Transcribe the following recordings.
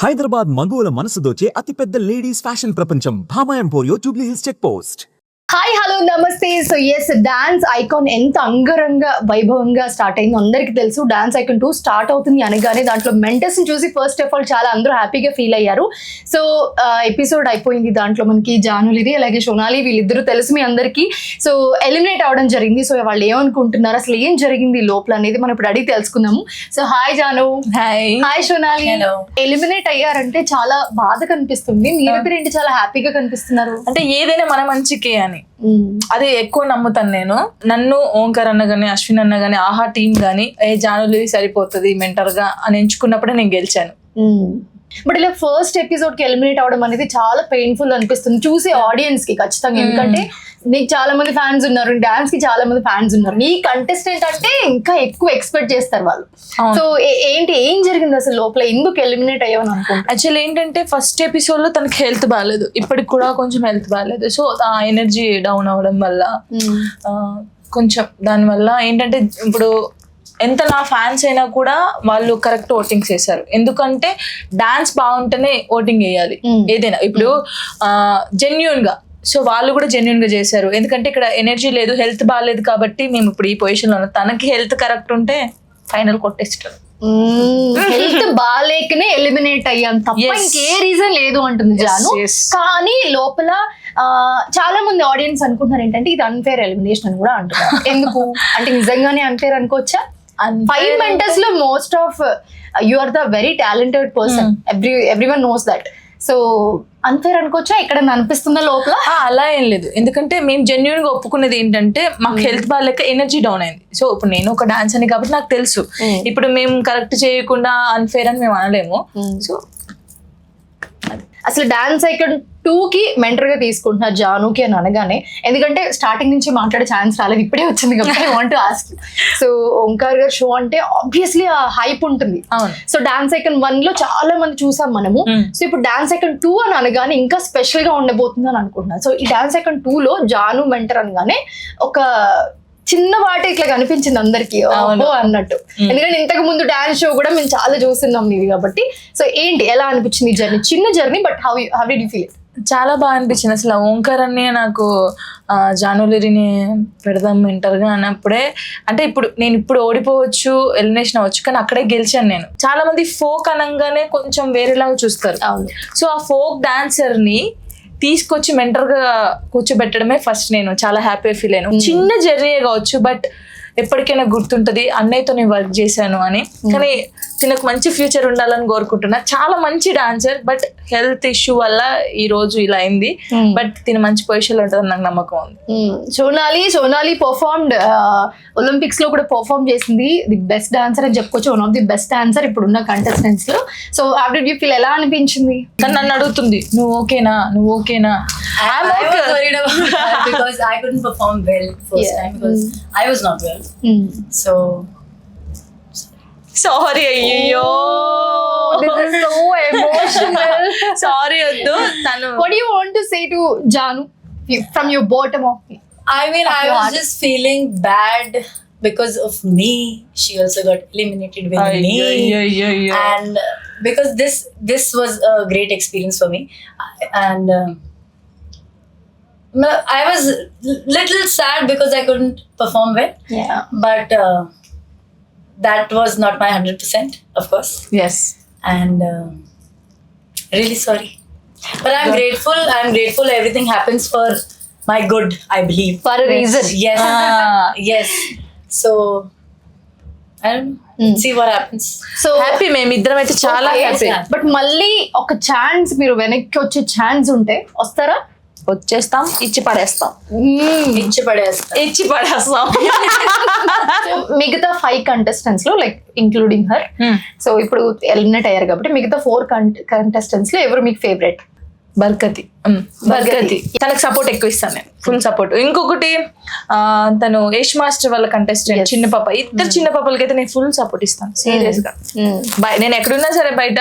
హైదరాబాద్ మగువల మనసు దోచే అతిపెద్ద లేడీస్ ఫ్యాషన్ ప్రపంచం Bhama emporio Jubilee Hills check post. Hi hello నమస్తే. సో ఎస్, డాన్స్ ఐకాన్ ఎంత అంగరంగ వైభవంగా స్టార్ట్ అయిందో అందరికీ తెలుసు. డాన్స్ ఐకాన్ 2 స్టార్ట్ అవుతుంది అనగానే దాంట్లో మెంటర్స్ ని చూసి ఫస్ట్ ఆఫ్ ఆల్ చాలా అందరూ హ్యాపీగా ఫీల్ అయ్యారు. సో ఎపిసోడ్ అయిపోయింది. దాంట్లో మనకి జానులిది అలాగే సోనాలి వీళ్ళిద్దరూ తెలుసు మీ అందరికీ. సో ఎలిమినేట్ అవడం జరిగింది. సో వాళ్ళు ఏమనుకుంటున్నారు, అసలు ఏం జరిగింది లోపల అనేది మనం ఇప్పుడు అడిగి తెలుసుకుందాము. So hi Janu. Hi Sonali. Eliminate అయ్యారంటే చాలా బాధ కనిపిస్తుంది, మీరిద్దరు ఏంటి చాలా హ్యాపీగా కనిపిస్తున్నారు? అంటే ఏదైనా మన మంచికే అని అది ఎక్కువ నమ్ముతాను నేను. నన్ను ఓంకార్ అన్న గానీ అశ్విన్ అన్న గానీ ఆహా టీం గానీ జానులి సరిపోతుంది మెంటర్ గా అని ఎంచుకున్నప్పుడే నేను గెలిచాను. బట్ ఇలా ఫస్ట్ ఎపిసోడ్ కి ఎలిమినేట్ అవడం అనేది చాలా పెయిన్ఫుల్ అనిపిస్తుంది చూసే ఆడియన్స్ కి ఖచ్చితంగా. ఎందుకంటే నీకు చాలా మంది ఫ్యాన్స్ ఉన్నారు, డాన్స్ కి చాలా మంది ఫ్యాన్స్ ఉన్నారు, నీ కంటెస్టెంట్ అంటే ఇంకా ఎక్కువ ఎక్స్పెక్ట్ చేస్తారు వాళ్ళు. సో ఏం జరిగింది అసలు లోపల, ఎందుకు ఎలిమినేట్ అయ్యావని అనుకుంటా? యాక్చువల్లీ ఏంటంటే ఫస్ట్ ఎపిసోడ్ లో తనకి హెల్త్ బాగాలేదు, ఇప్పటికి కూడా కొంచెం హెల్త్ బాగాలేదు. సో ఆ ఎనర్జీ డౌన్ అవడం వల్ల కొంచెం దానివల్ల ఏంటంటే ఇప్పుడు ఎంత నా ఫ్యాన్స్ అయినా కూడా వాళ్ళు కరెక్ట్ ఓటింగ్స్ వేశారు. ఎందుకంటే డాన్స్ బాగుంటేనే ఓటింగ్ వేయాలి ఏదైనా. ఇప్పుడు జెన్యున్ గా, సో వాళ్ళు కూడా జెన్యున్ గా చేశారు. ఎందుకంటే ఇక్కడ ఎనర్జీ లేదు, హెల్త్ బాగాలేదు కాబట్టి మేము ఇప్పుడు ఈ పొజిషన్ లో ఉన్నాం. తనకి హెల్త్ కరెక్ట్ ఉంటే ఫైనల్ కొట్టేస్తారు. హెల్త్ బాగాలేకనే ఎలిమినేట్ అయ్యాం తప్ప ఇంకే రీజన్ లేదు అంటుంది జాను. కానీ లోపల చాలా మంది ఆడియన్స్ అనుకుంటున్నారు ఏంటంటే ఇది అన్ఫేర్ ఎలిమినేషన్ అని కూడా అంటున్నారు. ఎందుకు అంటే నిజంగానే అన్ఫేర్ అనుకోవచ్చా? 5 మెంటర్స్ లో most of you are the very talented person, everyone knows that. So unfair అనుకోవచ్చా? ఇక్కడ అనిపిస్తుందా లోపల? అలా ఏం లేదు, ఎందుకంటే మేము జెన్యున్ గా ఒప్పుకునేది ఏంటంటే మాకు హెల్త్ బాగాలేక ఎనర్జీ డౌన్ అయింది. సో ఇప్పుడు నేను ఒక డాన్స్ అని కాబట్టి నాకు తెలుసు, ఇప్పుడు మేము కరెక్ట్ చేయకుండా అన్ఫేర్ అని మేము అనలేము. సో అసలు డాన్స్ ఐకాన్ 2 కి మెంటర్ గా తీసుకుంటున్నారు జానుకి అని అనగానే, ఎందుకంటే స్టార్టింగ్ నుంచి మాట్లాడే ఛాన్స్ రాలేదు, ఇప్పుడే వచ్చింది కాబట్టి I want to ask. So Omkar గారు షో అంటే ఆబ్వియస్లీ ఆ హైప్ ఉంటుంది. సో డాన్స్ ఐకాన్ 1 లో చాలా మంది చూసాం మనము. సో ఇప్పుడు డాన్స్ ఐకాన్ 2 అని అనగానే ఇంకా స్పెషల్ గా ఉండబోతుంది అని అనుకుంటున్నాను. సో ఈ డాన్స్ ఐకాన్ 2 లో జాను మెంటర్ అనగానే ఒక చిన్న వాటి ఇట్లా కనిపించింది అందరికి అన్నట్టు. ఎందుకంటే ఇంతకు ముందు డాన్స్ షో కూడా మేము చాలా చూస్తున్నాం నీది కాబట్టి. సో ఏంటి, ఎలా అనిపించింది జర్నీ? చిన్న journey, but how did you feel? చాలా బాగా అనిపించింది. అసలు ఓంకార్ అన్ని నాకు జానులిని పెడదాం మెంటర్గా అన్నప్పుడే, అంటే నేను ఇప్పుడు ఓడిపోవచ్చు, ఎలిమినేషన్ అవ్వచ్చు, కానీ అక్కడే గెలిచాను నేను. చాలా మంది ఫోక్ అనగానే కొంచెం వేరేలాగా చూస్తారు. సో ఆ ఫోక్ డాన్సర్ని తీసుకొచ్చి మెంటర్గా కూర్చోబెట్టడమే ఫస్ట్ నేను చాలా హ్యాపీ ఫీల్ అయ్యాను. చిన్న జర్నీ కావచ్చు, బట్ ఎప్పటికైనా గుర్తుంటది అన్నయ్యతో నేను వర్క్ చేశాను అని. కానీ తినకు మంచి ఫ్యూచర్ ఉండాలని కోరుకుంటున్నా. చాలా మంచి డాన్సర్, బట్ హెల్త్ ఇష్యూ వల్ల ఈ రోజు ఇలా అయింది. బట్ తిన మంచి పొజిషన్ లో ఉంటుందని నాకు నమ్మకం ఉంది. సోనాలి పర్ఫార్మ్డ్ ఒలింపిక్స్ లో కూడా పర్ఫార్మ్ చేసింది. ది బెస్ట్ డాన్సర్ అని చెప్పుకోవచ్చు, one of the best dancer ఇప్పుడున్న కంటెస్టెంట్స్ లో. So how did you feel, ఎలా అనిపించింది? కానీ నన్ను అడుగుతుంది నువ్వు ఓకేనా. Because I couldn't perform well first time because I was not well. So sorry. అయ్యో this is so emotional. Sorry వద్దు. తను what do you want to say to Janu from your bottom of me? I mean, I was just feeling bad because of me. She also got eliminated with me. And because this was a great experience for me, and I was little sad because I couldn't perform well. Yeah. But that was not my 100%, of course. Yes. And really sorry. But I'm grateful. Everything happens for my good, I believe. For a reason. Yes. Yes. So I don't know. See what happens. So happy, మేమిద్దరం అయితే చాలా happy. But మళ్ళీ ఒక chance, మీరు వెనక్కి వచ్చే chance ఉంటే వస్తారా? వచ్చేస్తాం, ఇచ్చి పడేస్తాం. మిగతా 5 కంటెస్టెంట్స్ లో లైక్ ఇంక్లూడింగ్ హర్, సో ఇప్పుడు ఎలిమినేట్ అయ్యారు కాబట్టి మిగతా 4 కంటెస్టెంట్స్ లో ఎవరు మీకు ఫేవరెట్? బర్కతి. తనకు సపోర్ట్ ఎక్కువ ఇస్తాను నేను, ఫుల్ సపోర్ట్. ఇంకొకటి తను యష్ మాస్టర్ వాళ్ళ కంటెస్టెంట్ చిన్న పాప, ఇద్దరు చిన్న పాపలకైతే నేను ఫుల్ సపోర్ట్ ఇస్తాను సీరియస్ గా. నేను ఎక్కడున్నా సరే బయట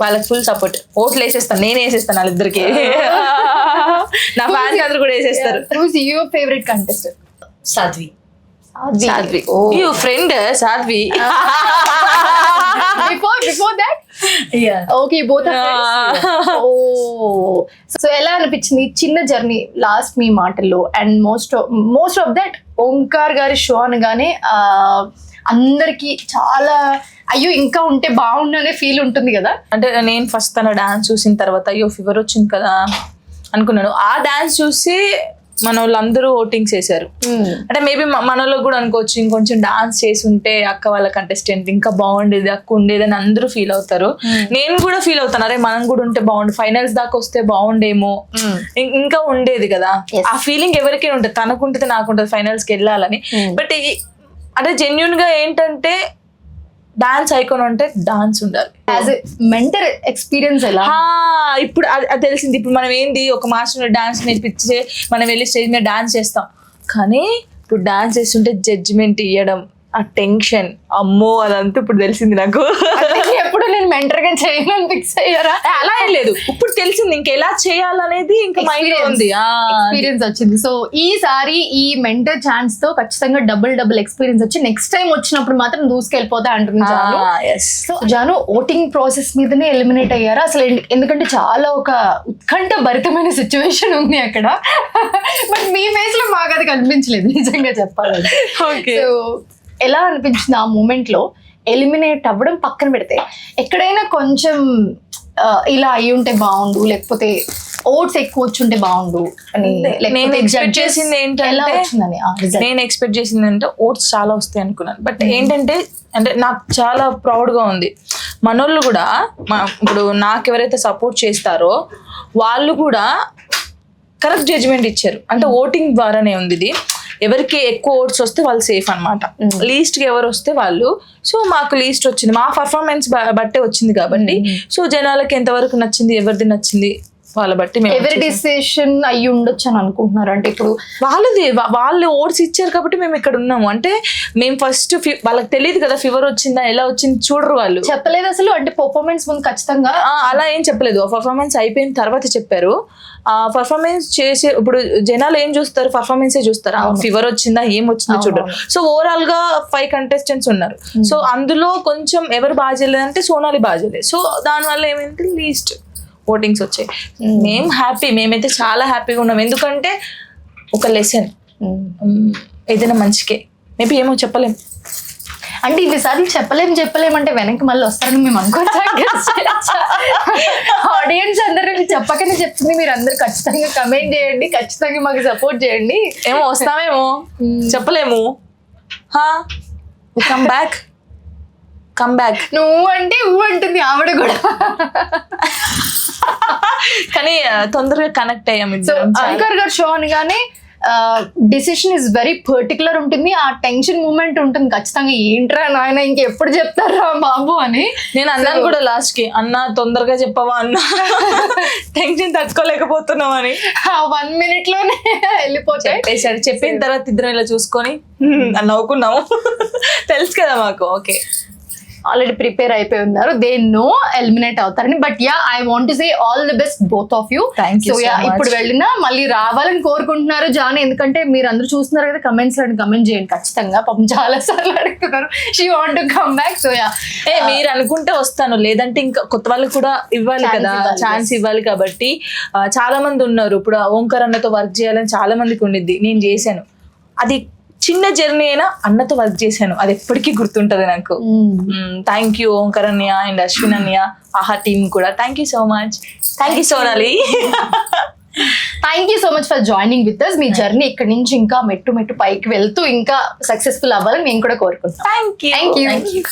వాళ్ళకి ఫుల్ సపోర్ట్, ఓట్లు వేసేస్తాను, నేను వేసేస్తాను వాళ్ళిద్దరికి. నా ఫ్యాన్స్ అందరు కూడా వేసేస్తారు. Your favourite contestant? Sadhvi. Sadhvi. You friend Sadhvi. Before that Yeah. Okay both oh so ఎలా అనిపించింది చిన్న జర్నీ లాస్ట్ మీ మాటల్లో and most of that Omkar గారి షో అనగానే అందరికి చాలా అయ్యో ఇంకా ఉంటే బాగుండు అనే ఫీల్ ఉంటుంది కదా. అంటే నేను ఫస్ట్ తన డాన్స్ చూసిన తర్వాత అయ్యో ఫీవర్ వచ్చింది కదా అనుకున్నాను. ఆ డాన్స్ చూసి మన వాళ్ళందరూ ఓటింగ్స్ వేశారు. అంటే మేబీ మనలో కూడా అనుకోవచ్చు ఇంకొంచెం డాన్స్ చేసి ఉంటే అక్క వాళ్ళ కంటెస్టెంట్ ఇంకా బాగుండేది, అక్క ఉండేది అని అందరూ ఫీల్ అవుతారు. నేను కూడా ఫీల్ అవుతాను, అరే మనం కూడా ఉంటే బాగుండు, ఫైనల్స్ దాకా వస్తే బాగుండేమో, ఇంకా ఉండేది కదా. ఆ ఫీలింగ్ ఎవరికైనా ఉంటుంది, తనకుంటుంది నాకుంటుంది ఫైనల్స్కి వెళ్ళాలని. బట్ అంటే జెన్యున్ గా ఏంటంటే డాన్స్ ఐకాన్ అంటే డాన్స్ ఉండాలి. యాజ్ ఎ మెంటర్ ఎక్స్పీరియన్స్ ఎలా? ఇప్పుడు అది తెలిసింది. ఇప్పుడు మనం ఏంది ఒక మాస్టర్ డాన్స్ నేర్పించే మనం వెళ్ళి స్టేజ్ మీద డాన్స్ చేస్తాం, కానీ ఇప్పుడు డాన్స్ చేస్తుంటే జడ్జిమెంట్ ఇవ్వడం, ఆ టెన్షన్, అమ్మో అదంతా ఇప్పుడు తెలిసింది నాకు. ఎప్పుడు నేను మెంటర్ గా చేయను ఫిక్స్ అయ్యారా? అలా ఏం లేదు, ఇప్పుడు తెలిసింది ఇంకా ఎలా చేయాలనేది ఇంకా మైండ్ లో ఉంది, ఎక్స్పీరియన్స్ వచ్చింది. సో ఈసారి ఈ మెంటర్ ఛాన్స్ తో ఖచ్చితంగా డబుల్ ఎక్స్పీరియన్స్ వచ్చి నెక్స్ట్ టైం వచ్చినప్పుడు మాత్రం దూసుకెళ్ళిపోతా అంటుంది Janu. So Janu voting process మీదనే ఎలిమినేట్ అయ్యారా అసలు? ఎందుకంటే చాలా ఒక ఉత్కంఠ భరితమైన సిచ్యువేషన్ ఉంది అక్కడ. బట్ మీ ఫేస్ లో మాకు అది కనిపించలేదు నిజంగా చెప్పాలంటే. సో ఎలా అనిపించింది ఆ మూమెంట్ లో ఎలిమినేట్ అవ్వడం పక్కన పెడితే? ఎక్కడైనా కొంచెం ఇలా అయి ఉంటే బాగుండు, లేకపోతే ఓట్స్ ఎక్కువ వచ్చుంటే బాగుండు అని నేను ఎక్స్పెక్ట్ చేసింది ఎలా ఏంటంటే వచ్చిందని? నేను ఎక్స్పెక్ట్ చేసింది అంటే ఓట్స్ చాలా వస్తాయి అనుకున్నాను. బట్ ఏంటంటే అంటే నాకు చాలా ప్రౌడ్ గా ఉంది, మనోళ్ళు కూడా ఇప్పుడు నాకు ఎవరైతే సపోర్ట్ చేస్తారో వాళ్ళు కూడా కరెక్ట్ జడ్జిమెంట్ ఇచ్చారు. అంటే ఓటింగ్ ద్వారానే ఉంది ఇది. ఎవరికి ఎక్కువ ఓట్స్ వస్తే వాళ్ళు సేఫ్ అనమాట, లీస్ట్ కి ఎవరు వస్తే వాళ్ళు. సో మాకు లీస్ట్ వచ్చింది, మా పర్ఫార్మెన్స్ బట్టే వచ్చింది కాబట్టి. సో జనాలకి ఎంతవరకు నచ్చింది, ఎవరిది నచ్చింది వాళ్ళ బట్టి ఎవరి డిసిషన్ అయ్యి ఉండొచ్చు అని అనుకుంటున్నారు? అంటే ఇప్పుడు వాళ్ళు ఓట్స్ ఇచ్చారు కాబట్టి మేము ఇక్కడ ఉన్నాము. అంటే మేము ఫస్ట్ వాళ్ళకి తెలియదు కదా ఫీవర్ వచ్చిందా ఎలా వచ్చింది చూడరు, వాళ్ళు చెప్పలేదు అసలు. అంటే పర్ఫార్మెన్స్ ముందు ఖచ్చితంగా అలా ఏం చెప్పలేదు, పర్ఫార్మెన్స్ అయిపోయిన తర్వాత చెప్పారు. పర్ఫార్మెన్స్ చేసే ఇప్పుడు జనాలు ఏం చూస్తారు, పర్ఫార్మెన్సే చూస్తారు, ఫీవర్ వచ్చిందా ఏం వచ్చిందో చూడరు. సో ఓవరాల్ గా 5 కంటెస్టెంట్స్ ఉన్నారు. సో అందులో కొంచెం ఎవరు బాగా చేయలేదంటే సోనాలి బాగా చేయలేదు. సో దానివల్ల ఏమైందంటే లీస్ట్ ఓటింగ్స్ వచ్చాయి. మేము హ్యాపీ, మేమైతే చాలా హ్యాపీగా ఉన్నాం. ఎందుకంటే ఒక లెసన్ ఏదైనా మంచికే, మేబీ ఏమో చెప్పలేం. అంటే ఇన్నిసార్లు చెప్పలేమంటే వెనక్కి మళ్ళీ వస్తారని మేము అనుకోవచ్చా? ఆడియన్స్ అందరూ చెప్పకనే చెప్తుంది, మీరు అందరు ఖచ్చితంగా కమెంట్ చేయండి, ఖచ్చితంగా మాకు సపోర్ట్ చేయండి. ఏమో వస్తామేమో చెప్పలేము. కమ్ బ్యాక్ నువ్వు అంటే ఊ అంటుంది ఆవిడ కూడా. కానీ తొందరగా కనెక్ట్ అయ్యాం. ఓంకార్ గారు షో అనగానే డిసిషన్ ఇస్ వెరీ పర్టికులర్ ఉంటుంది, ఆ టెన్షన్ మూమెంట్ ఉంటుంది ఖచ్చితంగా. ఏంట్రా నాయన ఇంకెప్పుడు చెప్తారా బాబు అని నేను అన్నాను కూడా లాస్ట్ కి, అన్న తొందరగా చెప్పవా అన్న, టెన్షన్ తట్టుకోలేకపోతున్నాం అని. 1 minute లోనే వెళ్ళిపోతాయి. చెప్పిన తర్వాత ఇద్దరం ఇలా చూసుకొని నవ్వుకున్నాము. తెలుసు కదా మాకు, ఓకే ఆల్రెడీ ప్రిపేర్ అయిపోయి ఉన్నారు, దే నో ఎలిమినేట్ అవుతారని. But yeah I want to say all the best both of you. So yeah ఇప్పుడు వెళ్ళినా మళ్ళీ రావాలని కోరుకుంటున్నారు జాన్, ఎందుకంటే మీరు అందరూ చూస్తున్నారు కదా కమెంట్స్ లో, కమెంట్ చేయండి ఖచ్చితంగా. పాపం చాలా సార్లు అడుగుతున్నారు she want to come back. So yeah మీరు అనుకుంటే వస్తాను, లేదంటే ఇంకా కొత్త వాళ్ళకి కూడా ఇవ్వాలి కదా, ఛాన్స్ ఇవ్వాలి. కాబట్టి చాలా మంది ఉన్నారు. ఇప్పుడు ఓంకార్ అన్నతో వర్క్ చేయాలని చాలా మందికి ఉండిద్ది, నేను చేశాను. అది చిన్న జర్నీ అయినా అన్నతో వర్క్ చేశాను, అది ఎప్పటికీ గుర్తుంటది నాకు. థ్యాంక్ యూ ఓంకార్ అన్నయ్య అండ్ అశ్విన్ అన్నయ్య, ఆహా టీమ్ కూడా thank you so much. Thank you Sonali. Thank you so much for joining with us. మీ జర్నీ ఇక్కడ నుంచి ఇంకా మెట్టు పైకి వెళ్తూ ఇంకా సక్సెస్ఫుల్ అవ్వాలని మేము కూడా కోరుకుంటున్నాం. Thank you.